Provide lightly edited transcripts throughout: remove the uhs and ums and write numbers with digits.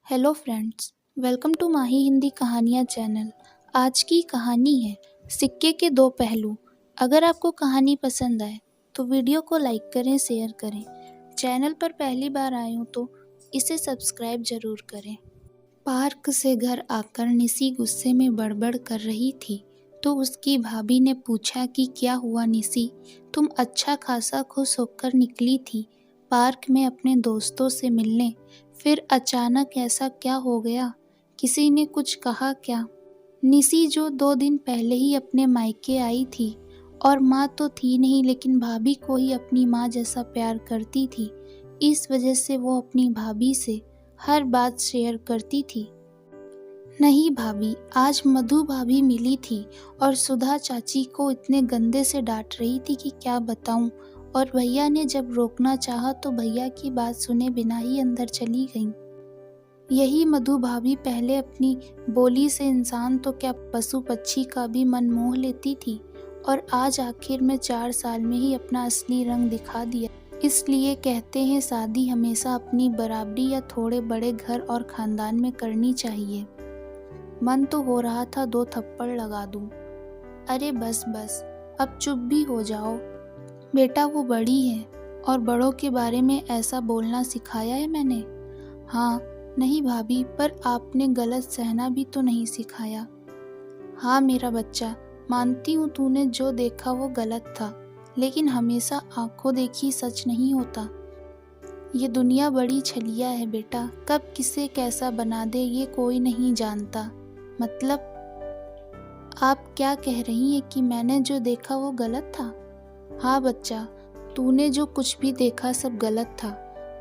Hello friends, welcome to माही हिंदी कहानियाँ channel. आज की कहानी है सिक्के के दो पहलू। अगर आपको कहानी पसंद आए तो वीडियो को लाइक करें, शेयर करें। चैनल पर पहली बार आए हो तो इसे सब्सक्राइब जरूर करें। पार्क से घर आकर निसी गुस्से में बड़बड़ कर रही थी तो उसकी भाभी ने पूछा कि क्या हुआ निसी, तुम अच्छा खासा खुश होकर निकली थी पार्क में अपने दोस्तों से मिलने, फिर अचानक ऐसा क्या हो गया? किसी ने कुछ कहा क्या? निसी जो 2 दिन पहले ही अपने मायके आई थी और माँ तो थी नहीं लेकिन भाभी को ही अपनी माँ जैसा प्यार करती थी, इस वजह से वो अपनी भाभी से हर बात शेयर करती थी। नहीं भाभी, आज मधु भाभी मिली थी और सुधा चाची को इतने गंदे से डांट रही थी कि क्या बताऊं। और भैया ने जब रोकना चाहा तो भैया की बात सुने बिना ही अंदर चली गईं। यही मधु भाभी पहले अपनी बोली से इंसान तो क्या पशु पक्षी का भी मन मोह लेती थी और आज आखिर में 4 साल में ही अपना असली रंग दिखा दिया। इसलिए कहते हैं शादी हमेशा अपनी बराबरी या थोड़े बड़े घर और खानदान में करनी चाहिए। मन तो हो रहा था 2 थप्पड़ लगा दूं। अरे बस बस, अब चुप भी हो जाओ। बेटा वो बड़ी है और बड़ों के बारे में ऐसा बोलना सिखाया है मैंने। हाँ, नहीं भाभी, पर आपने गलत सहना भी तो नहीं सिखाया। हाँ मेरा बच्चा, मानती हूँ तूने जो देखा वो गलत था, लेकिन हमेशा आंखों देखी सच नहीं होता। ये दुनिया बड़ी छलिया है बेटा, कब किसे कैसा बना दे ये कोई नहीं जानता। मतलब आप क्या कह रही हैं कि मैंने जो देखा वो गलत था? हाँ बच्चा, तूने जो कुछ भी देखा सब गलत था।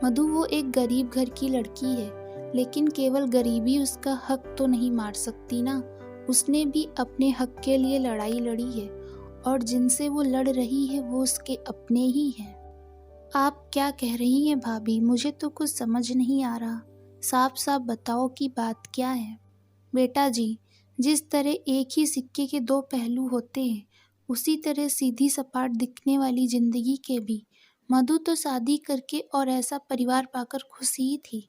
मधु वो एक गरीब घर की लड़की है, लेकिन केवल गरीबी उसका हक तो नहीं मार सकती ना। उसने भी अपने हक के लिए लड़ाई लड़ी है और जिनसे वो लड़ रही है वो उसके अपने ही हैं। आप क्या कह रही हैं भाभी? मुझे तो कुछ समझ नहीं आ रहा। साफ साफ बताओ कि बात क्या है। बेटा जी, जिस तरह एक ही सिक्के के 2 पहलू होते हैं, उसी तरह सीधी सपाट दिखने वाली जिंदगी के भी। मधु तो शादी करके और ऐसा परिवार पाकर खुश ही थी।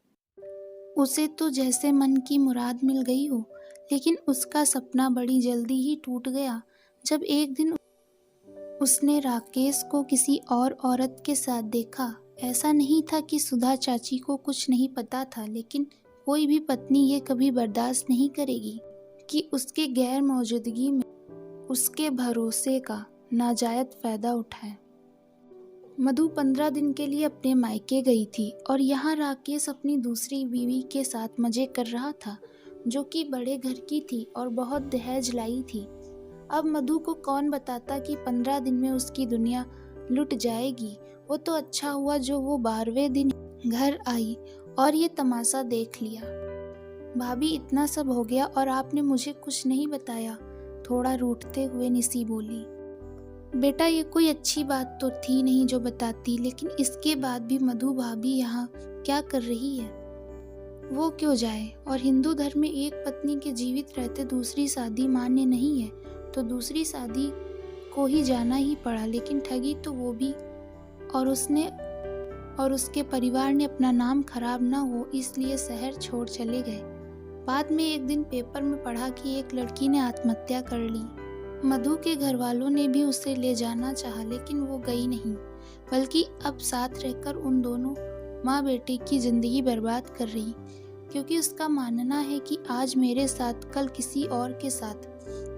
उसे तो जैसे मन की मुराद मिल गई हो, लेकिन उसका सपना बड़ी जल्दी ही टूट गया जब एक दिन उसने राकेश को किसी और औरत के साथ देखा। ऐसा नहीं था कि सुधा चाची को कुछ नहीं पता था, लेकिन कोई भी पत्नी ये कभी बर्दाश्त नहीं करेगी कि उसके गैर मौजूदगी में उसके भरोसे का नाजायज फायदा उठाए। मधु 15 दिन के लिए अपने मायके गई थी और यहाँ राकेश अपनी दूसरी बीवी के साथ मजे कर रहा था, जो कि बड़े घर की थी और बहुत दहेज लाई थी। अब मधु को कौन बताता कि 15 दिन में उसकी दुनिया लुट जाएगी। वो तो अच्छा हुआ जो वो 12वें दिन घर आई और ये तमाशा देख लिया। भाभी, इतना सब हो गया और आपने मुझे कुछ नहीं बताया, थोड़ा रूठते हुए निसी बोली। बेटा ये कोई अच्छी बात तो थी नहीं जो बताती, लेकिन इसके बाद भी मधु भाभी यहाँ क्या कर रही है? वो क्यों जाए? और हिंदू धर्म में एक पत्नी के जीवित रहते दूसरी शादी मान्य नहीं है, तो दूसरी शादी को ही जाना ही पड़ा। लेकिन ठगी तो वो भी, और उसने और उसके परिवार ने अपना नाम खराब ना हो इसलिए शहर छोड़ चले गए। बाद में एक दिन पेपर में पढ़ा कि एक लड़की ने आत्महत्या कर ली। मधु के घर वालों ने भी उसे ले जाना चाहा, लेकिन वो गई नहीं, बल्कि अब साथ रहकर उन दोनों माँ बेटे की जिंदगी बर्बाद कर रही, क्योंकि उसका मानना है कि आज मेरे साथ कल किसी और के साथ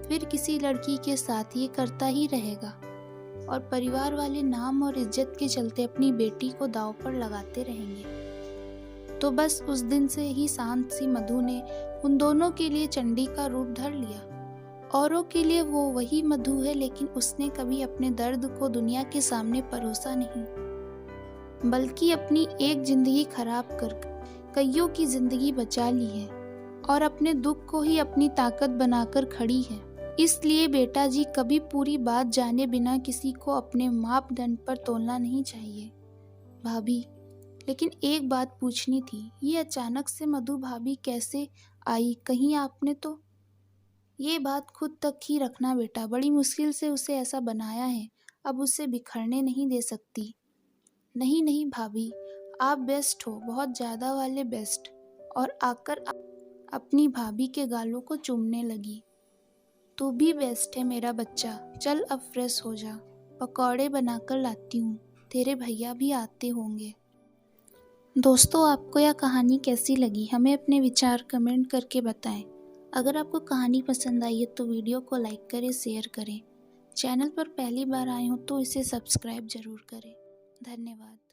फिर किसी लड़की के साथ ये करता ही रहेगा और परिवार वाले नाम और इज्जत के चलते अपनी बेटी को दांव पर लगाते रहेंगे। तो बस उस दिन से ही शांत सी मधु ने उन दोनों के लिए चंडी का रूप धर लिया। औरों के लिए वो वही मधु है, लेकिन उसने कभी अपने दर्द को दुनिया के सामने परोसा नहीं, बल्कि अपनी एक जिंदगी खराब कर कईयों की जिंदगी बचा ली है और अपने दुख को ही अपनी ताकत बनाकर खड़ी है। इसलिए बेटा जी, कभी पूरी बात जाने बिना किसी को अपने मापदंड पर तोलना नहीं चाहिए। भाभी, लेकिन एक बात पूछनी थी, ये अचानक से मधु भाभी कैसे आई? कहीं आपने तो ये बात खुद तक ही रखना बेटा, बड़ी मुश्किल से उसे ऐसा बनाया है, अब उसे बिखरने नहीं दे सकती। नहीं नहीं भाभी, आप बेस्ट हो, बहुत ज़्यादा वाले बेस्ट। और आकर अपनी भाभी के गालों को चूमने लगी। तू भी बेस्ट है मेरा बच्चा, चल अब फ्रेश हो जा, पकौड़े बनाकर लाती हूँ, तेरे भैया भी आते होंगे। दोस्तों, आपको यह कहानी कैसी लगी हमें अपने विचार कमेंट करके बताएं। अगर आपको कहानी पसंद आई है तो वीडियो को लाइक करें, शेयर करें। चैनल पर पहली बार आए हो तो इसे सब्सक्राइब जरूर करें। धन्यवाद।